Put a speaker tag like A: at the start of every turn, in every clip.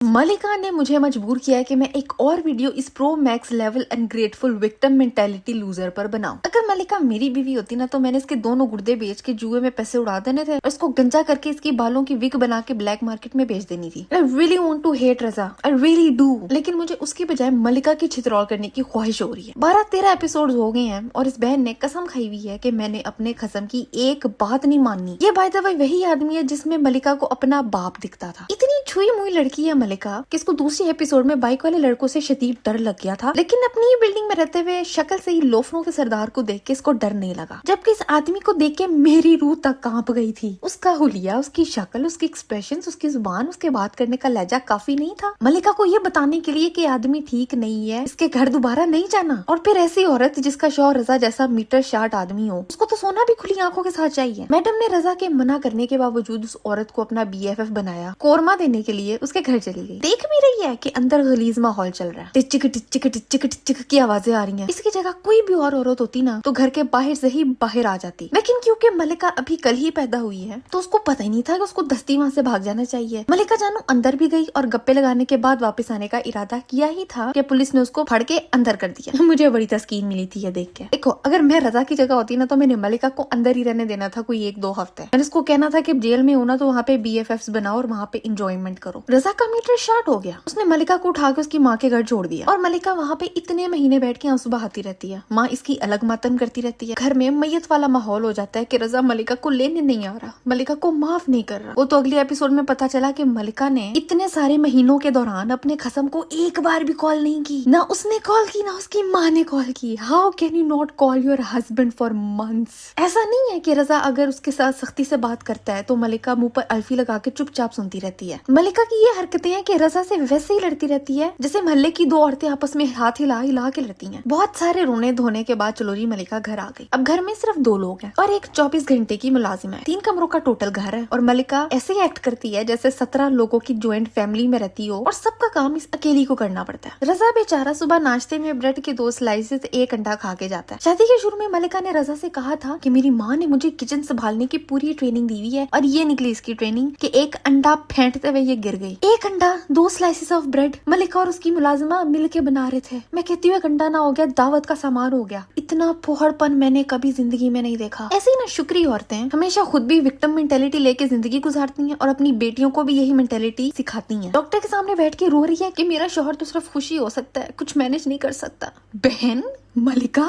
A: मलिका ने मुझे मजबूर किया है कि मैं एक और वीडियो इस pro max level ungrateful victim mentality loser पर बनाऊं। अगर मलिका मेरी बीवी होती ना तो मैंने इसके दोनों गुर्दे बेच के जुए में पैसे उड़ा देने थे और इसको गंजा करके इसकी बालों की विग बना के ब्लैक मार्केट में बेच देनी थी। I really want to hate Raza, I really do, लेकिन मुझे उसकी बजाय मलिका की छितरौल करने की ख्वाहिश हो रही है। 12-13 एपिसोड हो गए हैं और इस बहन ने कसम खाई हुई है कि मैंने अपने कसम की एक बात नहीं माननी। ये बाय द वे वही आदमी है जिसमें मलिका को अपना बाप दिखता था। इतनी छुई मुई लड़की है मलिका कि इसको दूसरी एपिसोड में बाइक वाले लड़कों से शदीद डर लग गया था, लेकिन अपनी ही बिल्डिंग में रहते हुए शक्ल से ही लोफरों के सरदार को देख के इसको डर नहीं लगा, जबकि इस आदमी को देख के मेरी रूह तक कांप गई थी। उसका हुलिया, उसकी शक्ल, उसकी एक्सप्रेशंस, उसकी जुबान, उसके बात करने का लहजा काफी नहीं था मलिका को ये बताने के लिए कि आदमी ठीक नहीं है, इसके घर दोबारा नहीं जाना। और फिर ऐसी औरत जिसका शौहर रजा जैसा मीटर शार्ट आदमी हो, उसको तो सोना भी खुली आंखों के साथ चाहिए। मैडम ने रजा के मना करने के बावजूद उस औरत को अपना BFF बनाया, कोरमा देने के लिए उसके घर चली गई। देख भी रही है कि अंदर गलीज माहौल चल रहा है, टिचिक टिचिक टिचिक टिचिक की आवाजें आ रही हैं। इसकी जगह कोई भी और औरत होती ना तो घर के बाहर से ही बाहर आ जाती, लेकिन क्योंकि मलिका अभी कल ही पैदा हुई है तो उसको पता ही नहीं था कि उसको दस्ती वहाँ से भाग जाना चाहिए। मलिका जानू अंदर भी गई और गप्पे लगाने के बाद वापस आने का इरादा किया ही था कि पुलिस ने उसको फड़ के अंदर कर दिया। मुझे बड़ी तस्कीन मिली थी ये देख के। देखो, अगर मैं रजा की जगह होती ना तो मैंने मलिका को अंदर ही रहने देना था कोई 1-2 हफ्ते। मैंने उसको कहना था कि जेल में होना तो वहाँ पे BFFs बनाओ और वहाँ पे इंजॉयमेंट करो। रजा का मीटर शार्ट हो गया, उसने मलिका को उठा के उसकी माँ के घर छोड़ दिया और मलिका वहाँ पे इतने महीने बैठ के आंसू बहाती रहती है। माँ इसकी अलग मातम करती रहती है। घर में मैयत वाला माहौल हो जाता है कि रजा मलिका को लेने नहीं आ रहा, मलिका को माफ नहीं कर रहा। वो तो अगले एपिसोड में पता चला कि मलिका ने इतने सारे महीनों के दौरान अपने खसम को एक बार भी कॉल नहीं की। ना उसने कॉल की ना उसकी माँ ने कॉल की। How can you not call your husband for months? ऐसा नहीं है कि रजा अगर उसके साथ सख्ती से बात करता है तो मलिका मुंह पर अल्फी लगा के चुपचाप सुनती रहती है। मलिका की ये हरकतें हैं कि रजा से वैसे ही लड़ती रहती है जैसे मोहल्ले की 2 औरतें आपस में हाथ हिला हिला के लड़ती हैं। बहुत सारे रोने धोने के बाद चलो जी मलिका घर आ गई। अब घर में सिर्फ 2 लोग हैं और एक 24 घंटे की मुलाजिम है। 3 कमरों का टोटल घर है और मलिका ऐसे ही एक्ट करती है जैसे 17 लोगों की ज्वाइंट फैमिली में रहती हो और सबका काम इस अकेली को करना पड़ता है। रजा बेचारा सुबह नाश्ते में ब्रेड के 2 स्लाइसेस 1 अंडा खा के जाता है। शादी के शुरू में मलिका ने रजा से कहा था कि मेरी माँ ने मुझे किचन संभालने की पूरी ट्रेनिंग दी हुई है और ये निकली इसकी ट्रेनिंग कि 1 अंडा फेंटते हुए ये गिर गई। 1 अंडा 2 स्लाइसेस ऑफ ब्रेड मलिका और उसकी मुलाजिमा मिल के बना रहे थे। मैं कहती हूँ 1 अंडा ना हो गया दावत का सामान हो गया। इतना फोहड़पन मैंने कभी जिंदगी में नहीं देखा। ऐसे ही ना शुक्री औरतें हमेशा खुद भी विक्टिम मेंटेलिटी लेके जिंदगी गुजारती हैं और अपनी बेटियों को भी यही मेंटेलिटी सिखाती हैं। डॉक्टर के सामने बैठ के रो रही है कि मेरा शौहर तो सिर्फ खुशी हो सकता है, कुछ मैनेज नहीं कर सकता। बहन मलिका,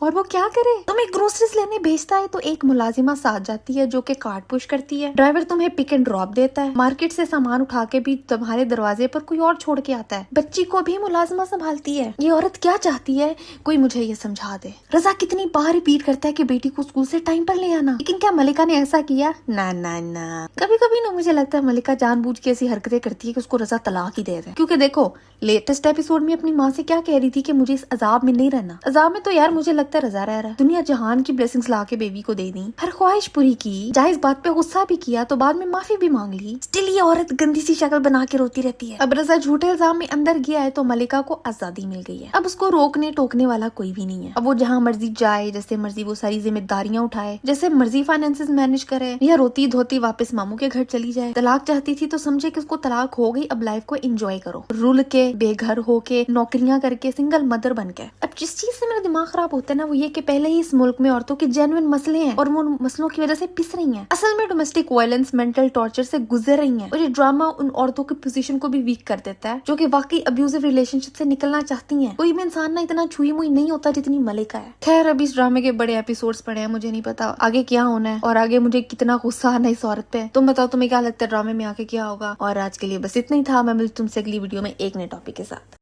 A: और वो क्या करे? तुम्हें ग्रोसरीज लेने भेजता है तो एक मुलाजिमा साथ जाती है जो कि कार्ट पुश करती है। ड्राइवर तुम्हें पिक एंड ड्रॉप देता है। मार्केट से सामान उठा के भी तुम्हारे दरवाजे पर कोई और छोड़ के आता है। बच्ची को भी मुलाजिमा संभालती है। ये औरत क्या चाहती है, कोई मुझे ये समझा दे। रजा कितनी बार रिपीट करता है कि बेटी को स्कूल से टाइम पर ले आना, लेकिन क्या मलिका ने ऐसा किया? ना ना ना। कभी कभी ना मुझे लगता है मलिका जानबूझ के ऐसी हरकतें करती है कि उसको रजा तलाक ही दे दे। क्योंकि देखो, लेटेस्ट एपिसोड में अपनी माँ से क्या कह रही थी कि मुझे इस अजाब में नहीं रहना। अजाब में तो यार मुझे लगता है रजा रह रहा है। दुनिया जहान की ब्लेसिंग्स ला के बेबी को दे दी, हर ख्वाहिश पूरी की, जायज बात पे गुस्सा भी किया तो बाद में माफी भी मांग ली। स्टिल ये औरत गंदी सी शक्ल बना के रोती रहती है। अब रजा झूठे इल्जाम में अंदर गया है तो मलिका को आजादी मिल गई है। अब उसको रोकने टोकने वाला कोई भी नहीं है। अब वो जहाँ मर्जी जाए, जैसे मर्जी वो सारी जिम्मेदारियां उठाए, जैसे मर्जी फाइनेंसेस मैनेज करे या रोती धोती वापस मामू के घर चली जाए। तलाक चाहती थी तो समझे कि उसको तलाक हो गई, अब लाइफ को एंजॉय करो, रुल के, बेघर होके, नौकरियां करके, सिंगल मदर बन के। अब जिस चीज से मेरा दिमाग खराब होता है ना वो ये कि पहले ही इस मुल्क में औरतों के जेन्युइन मसले हैं और वो मसलों की वजह से पिस रही हैं। असल में डोमेस्टिक वायलेंस, मेंटल टॉर्चर से गुजर रही हैं और ये ड्रामा उन औरतों की पोजीशन को भी वीक कर देता है जो कि वाकई अब्यूजिव रिलेशनशिप से निकलना चाहती हैं। कोई भी इंसान ना इतना छुई मुई नहीं होता जितनी मलिका है। खैर, अभी इस ड्रामे के बड़े एपिसोड्स पड़े हैं, मुझे नहीं पता आगे क्या होना है और आगे मुझे कितना गुस्सा आना है इस औरत पे। तुम बताओ तुम्हें क्या लगता है ड्रामे में आगे क्या होगा। और आज के लिए बस इतना ही था। मैं मिलती तुमसे अगली वीडियो में एक नए टॉपिक के साथ।